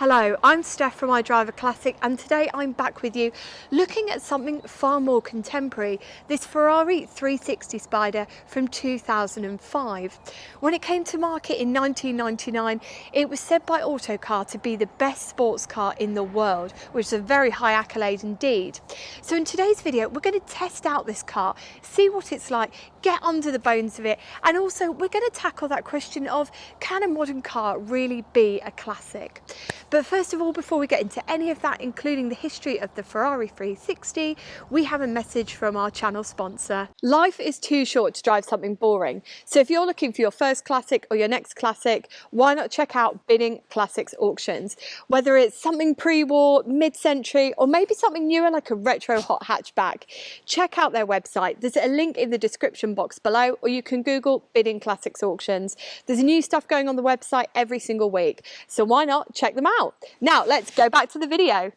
Hello, I'm Steph from iDriver Classic, and today I'm back with you looking at something far more contemporary, this Ferrari 360 Spider from 2005. When it came to market in 1999, it was said by Autocar to be the best sports car in the world, which is a very high accolade indeed. So in today's video, we're going to test out this car, see what it's like, get under the bones of it, and also we're going to tackle that question of, can a modern car really be a classic? But first of all, before we get into any of that, including the history of the Ferrari 360, we have a message from our channel sponsor. Life is too short to drive something boring. So if you're looking for your first classic or your next classic, why not check out Bidding Classics Auctions? Whether it's something pre-war, mid-century, or maybe something newer like a retro hot hatchback, check out their website. There's a link in the description box below, or you can Google Bidding Classics Auctions. There's new stuff going on the website every single week. So why not check them out? Now let's go back to the video.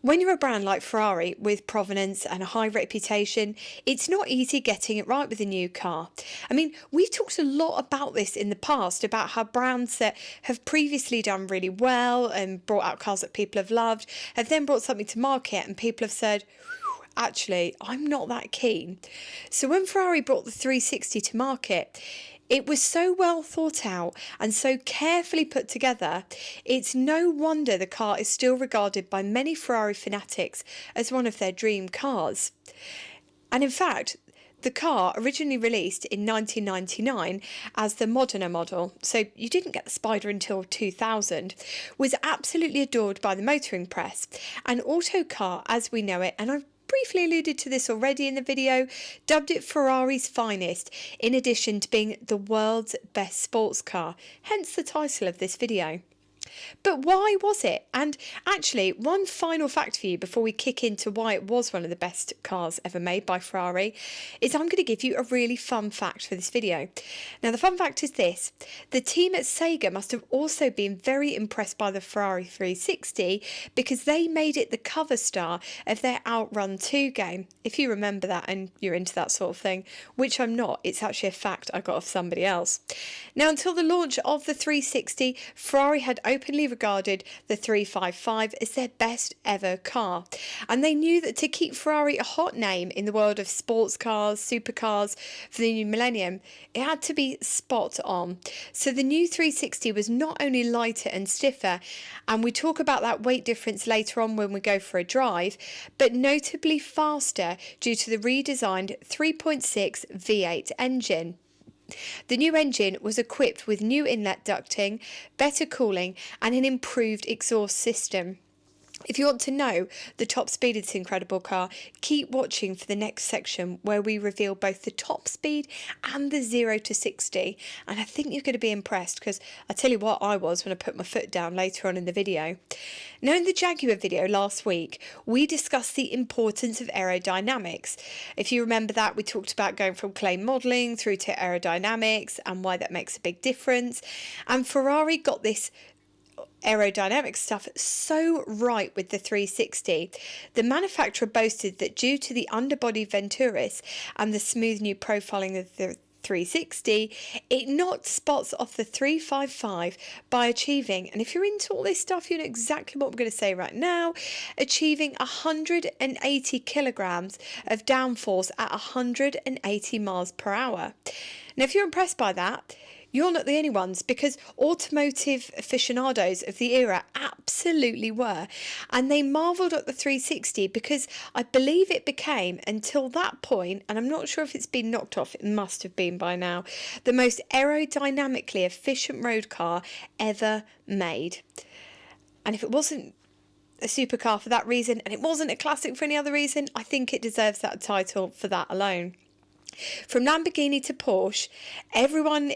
When you're a brand like Ferrari with provenance and a high reputation, it's not easy getting it right with a new car. I mean, we've talked a lot about this in the past, about how brands that have previously done really well and brought out cars that people have loved have then brought something to market and people have said, actually, I'm not that keen. So when Ferrari brought the 360 to market, it was so well thought out and so carefully put together, it's no wonder the car is still regarded by many Ferrari fanatics as one of their dream cars. And in fact, the car, originally released in 1999 as the Modena model, so you didn't get the Spider until 2000, was absolutely adored by the motoring press. And Autocar, as we know it, and I've briefly alluded to this already in the video, dubbed it Ferrari's finest, in addition to being the world's best sports car, hence the title of this video. But why was it? And actually, one final fact for you before we kick into why it was one of the best cars ever made by Ferrari is I'm going to give you a really fun fact for this video. Now, the fun fact is this: the team at Sega must have also been very impressed by the Ferrari 360 because they made it the cover star of their Outrun 2 game. If you remember that and you're into that sort of thing, which I'm not, it's actually a fact I got off somebody else. Now, until the launch of the 360, Ferrari had openly regarded the 355 as their best ever car, and they knew that to keep Ferrari a hot name in the world of sports cars, supercars for the new millennium, it had to be spot on. So the new 360 was not only lighter and stiffer, and we talk about that weight difference later on when we go for a drive, but notably faster due to the redesigned 3.6 V8 engine. The new engine was equipped with new inlet ducting, better cooling, and an improved exhaust system. If you want to know the top speed of this incredible car, keep watching for the next section where we reveal both the top speed and the 0 to 60. And I think you're going to be impressed because I tell you what I was when I put my foot down later on in the video. Now, in the Jaguar video last week, we discussed the importance of aerodynamics. If you remember that, we talked about going from clay modelling through to aerodynamics and why that makes a big difference. And Ferrari got this aerodynamic stuff so right with the 360. The manufacturer boasted that due to the underbody Venturis and the smooth new profiling of the 360, it knocked spots off the 355 by achieving, and if you're into all this stuff, you know exactly what I'm going to say right now, achieving 180 kilograms of downforce at 180 miles per hour. Now, if you're impressed by that, you're not the only ones, because automotive aficionados of the era absolutely were, and they marvelled at the 360 because I believe it became, until that point, and I'm not sure if it's been knocked off, it must have been by now, the most aerodynamically efficient road car ever made. And if it wasn't a supercar for that reason, and it wasn't a classic for any other reason, I think it deserves that title for that alone. From Lamborghini to Porsche, everyone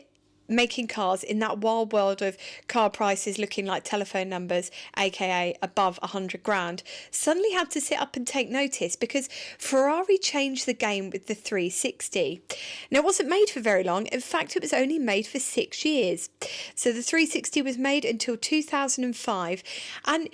making cars in that wild world of car prices looking like telephone numbers, aka above 100 grand, suddenly had to sit up and take notice because Ferrari changed the game with the 360. Now, it wasn't made for very long. In fact, it was only made for 6 years. So the 360 was made until 2005, and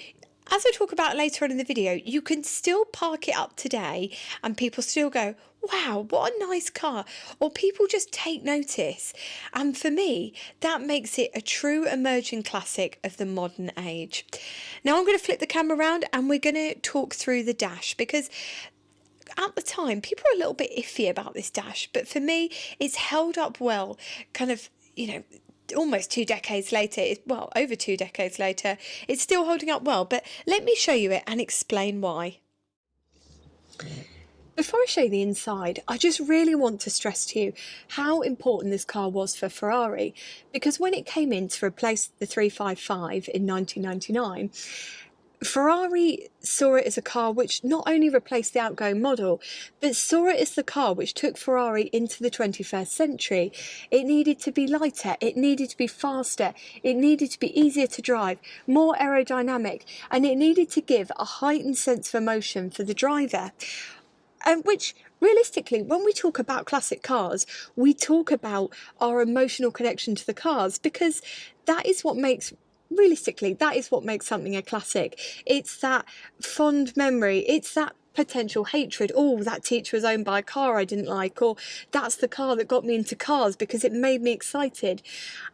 As I talk about later on in the video, you can still park it up today and people still go, wow, what a nice car. Or people just take notice. And for me, that makes it a true emerging classic of the modern age. Now I'm going to flip the camera around and we're going to talk through the dash, because at the time people were a little bit iffy about this dash, but for me it's held up well, kind of, almost 2 decades later, well, over 2 decades later, it's still holding up well. But let me show you it and explain why. Before I show you the inside, I just really want to stress to you how important this car was for Ferrari, because when it came in to replace the 355 in 1999, Ferrari saw it as a car which not only replaced the outgoing model, but saw it as the car which took Ferrari into the 21st century. It needed to be lighter, it needed to be faster, it needed to be easier to drive, more aerodynamic, and it needed to give a heightened sense of emotion for the driver. Which, realistically, when we talk about classic cars, we talk about our emotional connection to the cars, because that is what makes something a classic. It's that fond memory, it's that potential hatred. Oh, that teacher was owned by a car I didn't like, or that's the car that got me into cars because it made me excited.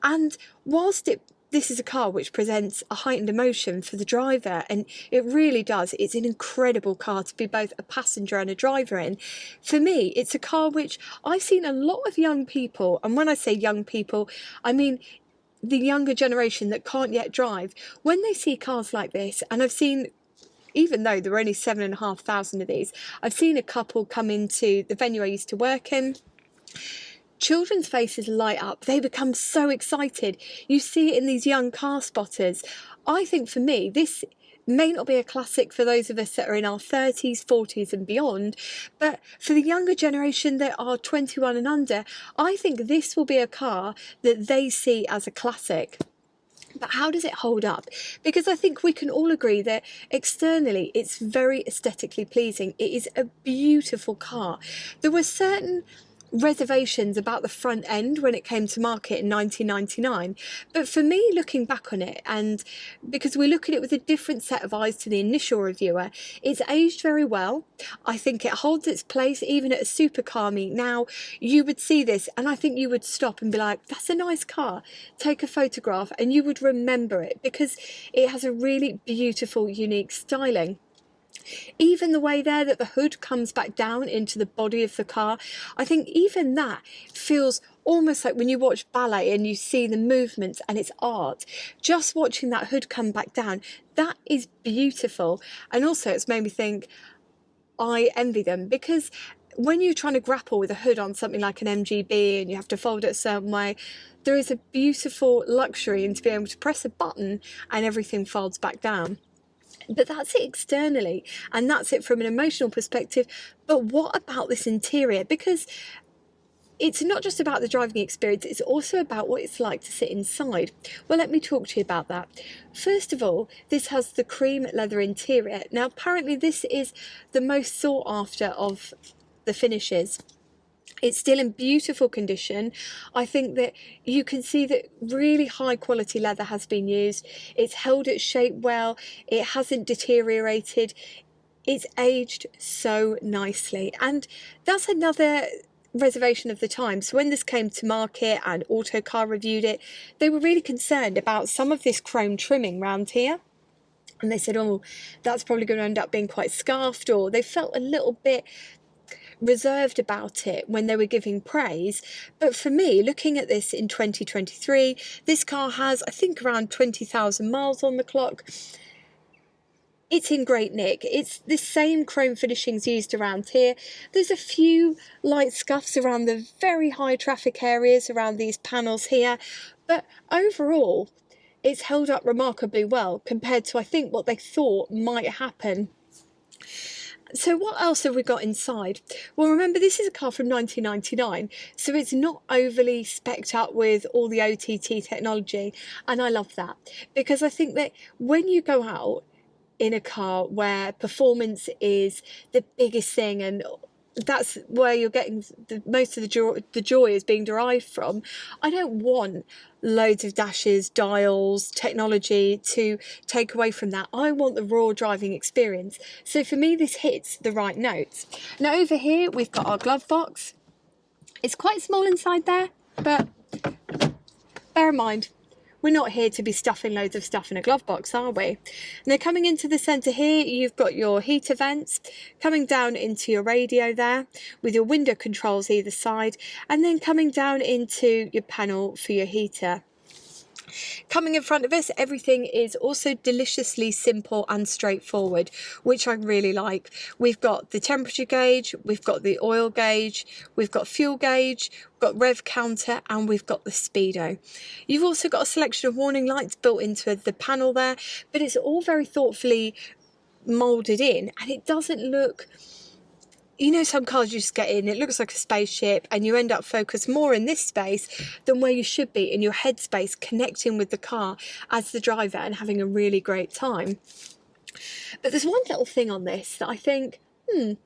And whilst this is a car which presents a heightened emotion for the driver, and it really does. It's an incredible car to be both a passenger and a driver in. For me, it's a car which I've seen a lot of young people, and when I say young people, I mean the younger generation that can't yet drive, when they see cars like this, and I've seen, even though there were only 7,500 of these, I've seen a couple come into the venue I used to work in. Children's faces light up. They become so excited. You see it in these young car spotters. I think for me, this may not be a classic for those of us that are in our 30s, 40s and beyond, but for the younger generation that are 21 and under, I think this will be a car that they see as a classic. But how does it hold up? Because I think we can all agree that externally it's very aesthetically pleasing. It is a beautiful car. There were certain reservations about the front end when it came to market in 1999, but for me, looking back on it, and because we look at it with a different set of eyes to the initial reviewer, it's aged very well. I think it holds its place even at a supercar meet. Now you would see this and I think you would stop and be like, that's a nice car, take a photograph, and you would remember it because it has a really beautiful, unique styling. Even the way there that the hood comes back down into the body of the car, I think even that feels almost like when you watch ballet and you see the movements and it's art. Just watching that hood come back down, that is beautiful. And also it's made me think, I envy them, because when you're trying to grapple with a hood on something like an MGB and you have to fold it a certain way, there is a beautiful luxury in to be able to press a button and everything folds back down. But that's it externally, and that's it from an emotional perspective. But what about this interior? Because it's not just about the driving experience, it's also about what it's like to sit inside. Well, let me talk to you about that. First of all, this has the cream leather interior. Now, apparently this is the most sought after of the finishes. It's still in beautiful condition. I think that you can see that really high quality leather has been used. It's held its shape well. It hasn't deteriorated. It's aged so nicely. And that's another reservation of the time. So when this came to market and Autocar reviewed it, they were really concerned about some of this chrome trimming round here. And they said, oh, that's probably going to end up being quite scarfed, or they felt a little bit reserved about it when they were giving praise. But for me, looking at this in 2023, this car has, I think, around 20,000 miles on the clock. It's in great nick. It's the same chrome finishings used around here. There's a few light scuffs around the very high traffic areas around these panels here, but overall it's held up remarkably well compared to, I think, what they thought might happen. So what else have we got inside? Well, remember, this is a car from 1999, so it's not overly specced up with all the OTT technology, and I love that, because I think that when you go out in a car where performance is the biggest thing and that's where you're getting most of the joy is being derived from. I don't want loads of dashes, dials, technology to take away from that. I want the raw driving experience. So for me, this hits the right notes. Now over here, we've got our glove box. It's quite small inside there, but bear in mind, we're not here to be stuffing loads of stuff in a glove box, are we? Now coming into the centre here, you've got your heater vents, coming down into your radio there, with your window controls either side, and then coming down into your panel for your heater. Coming in front of us, everything is also deliciously simple and straightforward, which I really like. We've got the temperature gauge, we've got the oil gauge, we've got fuel gauge, we've got rev counter, and we've got the speedo. You've also got a selection of warning lights built into the panel there, but it's all very thoughtfully moulded in, and it doesn't look... You know, some cars you just get in, it looks like a spaceship, and you end up focused more in this space than where you should be in your headspace, connecting with the car as the driver and having a really great time. But there's one little thing on this that I think, I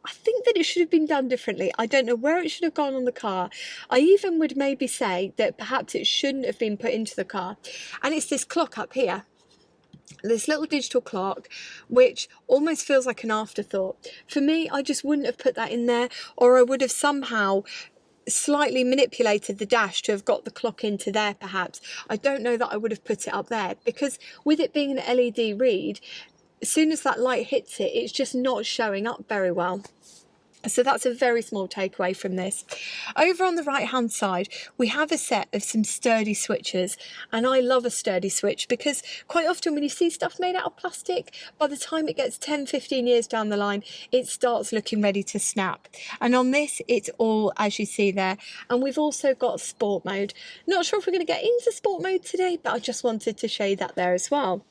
think that it should have been done differently. I don't know where it should have gone on the car. I even would maybe say that perhaps it shouldn't have been put into the car. And it's this clock up here. This little digital clock, which almost feels like an afterthought. For me, I just wouldn't have put that in there, or I would have somehow slightly manipulated the dash to have got the clock into there perhaps. I don't know that I would have put it up there, because with it being an LED read, as soon as that light hits it, it's just not showing up very well. So that's a very small takeaway from this. Over on the right hand side, we have a set of some sturdy switches, and I love a sturdy switch because quite often when you see stuff made out of plastic, by the time it gets 10-15 years down the line, it starts looking ready to snap. And on this, it's all as you see there. And we've also got sport mode. Not sure if we're going to get into sport mode today, but I just wanted to show you that there as well.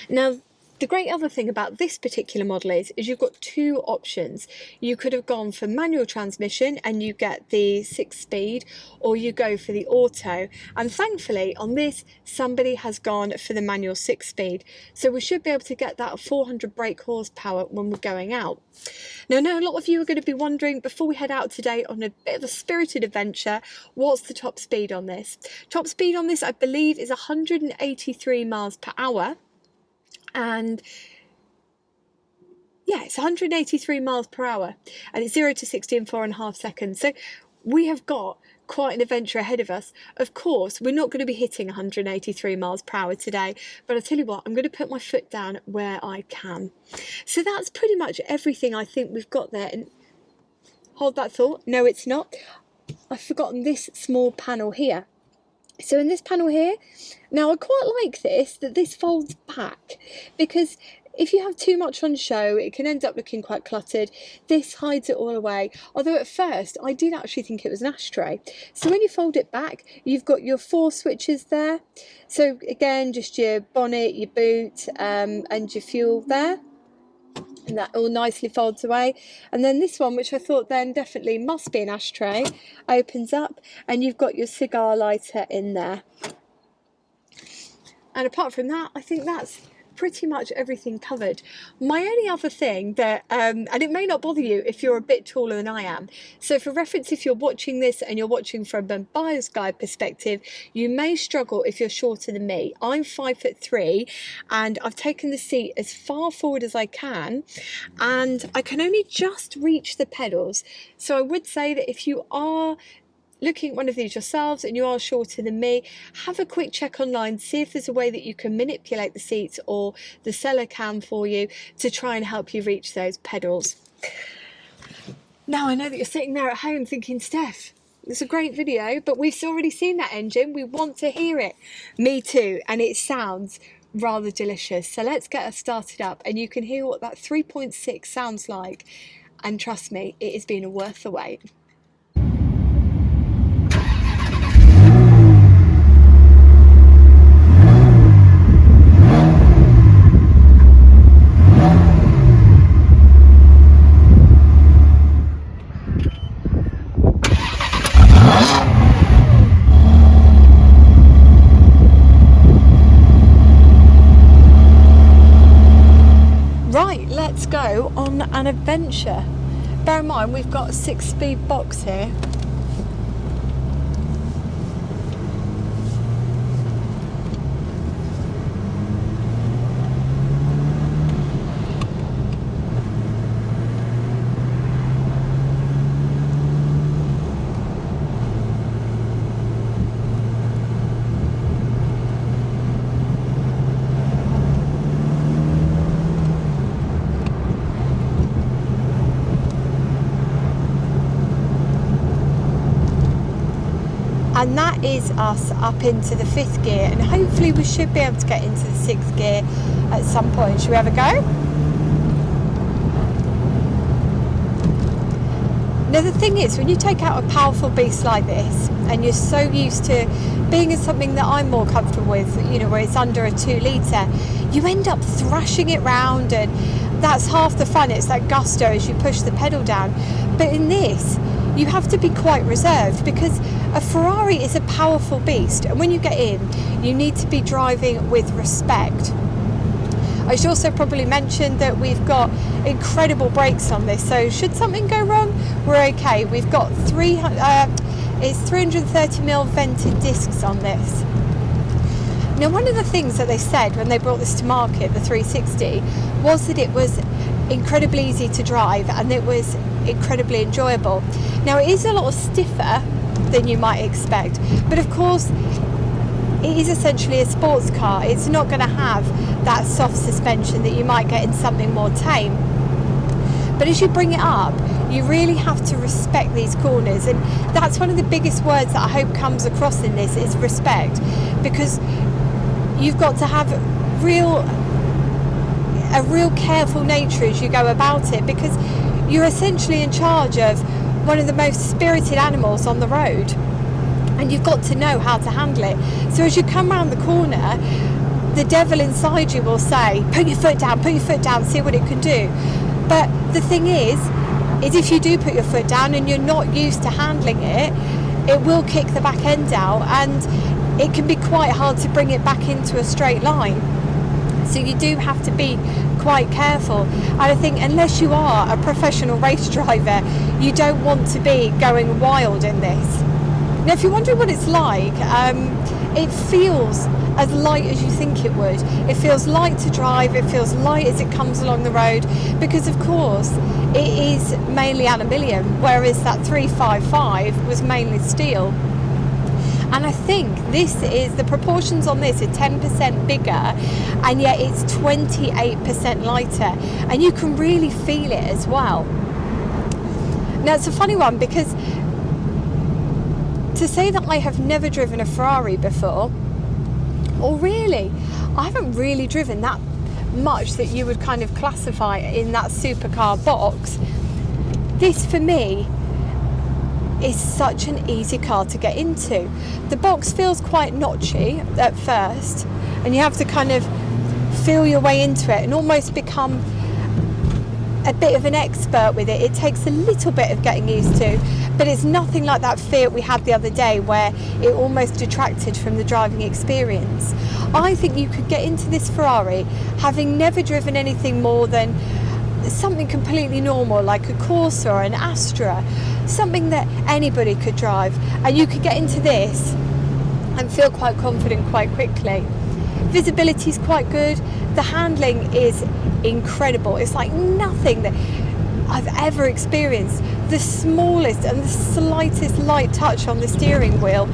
Now, the great other thing about this particular model is you've got two options. You could have gone for manual transmission and you get the 6-speed, or you go for the auto. And thankfully on this, somebody has gone for the manual 6-speed. So we should be able to get that 400 brake horsepower when we're going out. Now I know a lot of you are going to be wondering, before we head out today on a bit of a spirited adventure, what's the top speed on this? Top speed on this, I believe, is 183 miles per hour. And yeah, it's 183 miles per hour, and it's 0 to 60 in 4.5 seconds. So we have got quite an adventure ahead of us. Of course, we're not going to be hitting 183 miles per hour today, but I'll tell you what, I'm going to put my foot down where I can. So that's pretty much everything I think we've got there. And hold that thought. No, it's not. I've forgotten this small panel here. So in this panel here, now I quite like this, that this folds back, because if you have too much on show, it can end up looking quite cluttered. This hides it all away, although at first I did actually think it was an ashtray. So when you fold it back, you've got your 4 switches there. So again, just your bonnet, your boot, and your fuel there. And that all nicely folds away. And then this one, which I thought then definitely must be an ashtray, opens up, and you've got your cigar lighter in there. And apart from that, I think that's pretty much everything covered. My only other thing that, and it may not bother you if you're a bit taller than I am, so for reference, if you're watching this and you're watching from a buyer's guide perspective, you may struggle if you're shorter than me. I'm 5'3", and I've taken the seat as far forward as I can, and I can only just reach the pedals. So I would say that if you are looking at one of these yourselves and you are shorter than me, have a quick check online, see if there's a way that you can manipulate the seats, or the seller can for you, to try and help you reach those pedals. Now I know that you're sitting there at home thinking, Steph, it's a great video, but we've already seen that engine, we want to hear it. Me too, and it sounds rather delicious. So let's get us started up and you can hear what that 3.6 sounds like, and trust me, it has been worth the wait. Right, let's go on an adventure. time we've got a 6-speed box here. And that is us up into the 5th gear, and hopefully we should be able to get into the 6th gear at some point. Should we have a go? Now the thing is, when you take out a powerful beast like this, and you're so used to being in something that I'm more comfortable with, you know, where it's under a 2 litre, you end up thrashing it round, and that's half the fun. It's that gusto as you push the pedal down. But in this, you have to be quite reserved, because a Ferrari is a powerful beast, and when you get in, you need to be driving with respect. I should also probably mention that we've got incredible brakes on this, so should something go wrong, we're okay. We've got 330mm vented discs on this. Now, one of the things that they said when they brought this to market, the 360, was that it was incredibly easy to drive and it was incredibly enjoyable. Now, it is a lot stiffer than you might expect, but of course it is essentially a sports car. It's not going to have that soft suspension that you might get in something more tame. But as you bring it up, you really have to respect these corners, and that's one of the biggest words that I hope comes across in this, is respect, because you've got to have a real careful nature as you go about it, because you're essentially in charge of one of the most spirited animals on the road, and you've got to know how to handle it. So as you come around the corner, the devil inside you will say, put your foot down, see what it can do. But the thing is if you do put your foot down and you're not used to handling it, it will kick the back end out, and it can be quite hard to bring it back into a straight line. So you do have to be quite careful. And I think unless you are a professional race driver, you don't want to be going wild in this. Now, if you're wondering what it's like, it feels as light as you think it would. It feels light to drive, it feels light as it comes along the road, because of course it is mainly aluminium, whereas that 355 was mainly steel. And I think the proportions on this are 10% bigger, and yet it's 28% lighter, and you can really feel it as well. Now, it's a funny one, because to say that I have never driven a Ferrari before, or really, I haven't really driven that much that you would kind of classify in that supercar box, this for me is such an easy car to get into. The box feels quite notchy at first, and you have to kind of feel your way into it and almost become a bit of an expert with it. It takes a little bit of getting used to, but it's nothing like that Fiat we had the other day where it almost detracted from the driving experience. I think you could get into this Ferrari having never driven anything more than something completely normal like a Corsa or an Astra, something that anybody could drive, and you could get into this and feel quite confident quite quickly. Visibility is quite good. The handling is incredible. It's like nothing that I've ever experienced. The smallest and the slightest light touch on the steering wheel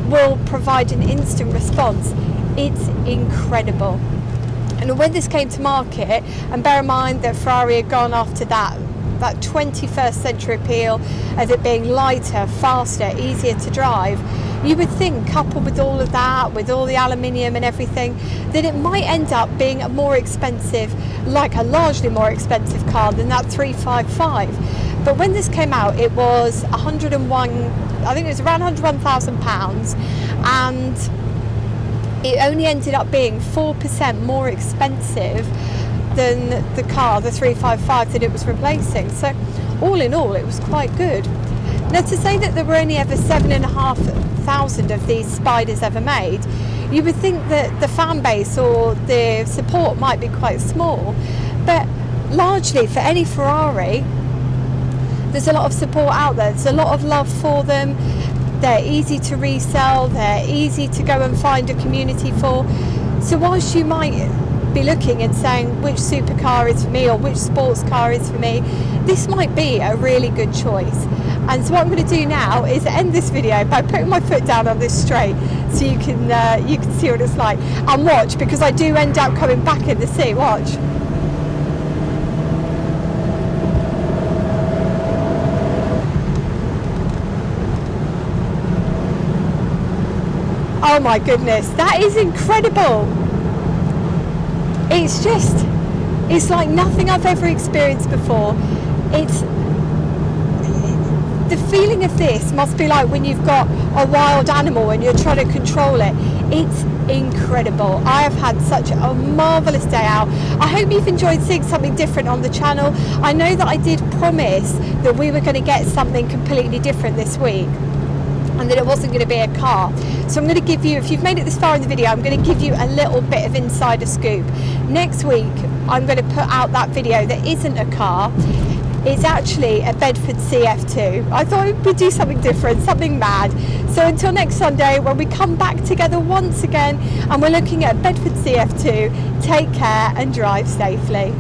will provide an instant response. It's incredible. And when this came to market, and bear in mind that Ferrari had gone after that 21st century appeal of it being lighter, faster, easier to drive, you would think, coupled with all of that, with all the aluminium and everything, that it might end up being a more expensive, like a largely more expensive car than that 355. But when this came out, it was 101, I think it was around £101,000, and it only ended up being 4% more expensive than the car, the 355, that it was replacing. So all in all, it was quite good. Now, to say that there were only ever 7,500 of these Spiders ever made, you would think that the fan base or the support might be quite small, but largely for any Ferrari, there's a lot of support out there. There's a lot of love for them. They're easy to resell. They're easy to go and find a community for. So whilst you might be looking and saying which supercar is for me or which sports car is for me, this might be a really good choice. And so what I'm going to do now is end this video by putting my foot down on this straight, so you can see what it's like, and watch, because I do end up coming back in the sea. Watch. Oh my goodness, that is incredible. It's like nothing I've ever experienced before. The feeling of this must be like when you've got a wild animal and you're trying to control it. It's incredible. I have had such a marvellous day out. I hope you've enjoyed seeing something different on the channel. I know that I did promise that we were going to get something completely different this week, and that it wasn't going to be a car. So I'm going to give you, if you've made it this far in the video, I'm going to give you a little bit of insider scoop. Next week, I'm going to put out that video that isn't a car. It's actually a Bedford CF2. I thought we'd do something different, something mad. So until next Sunday, when we come back together once again, and we're looking at Bedford CF2, take care and drive safely.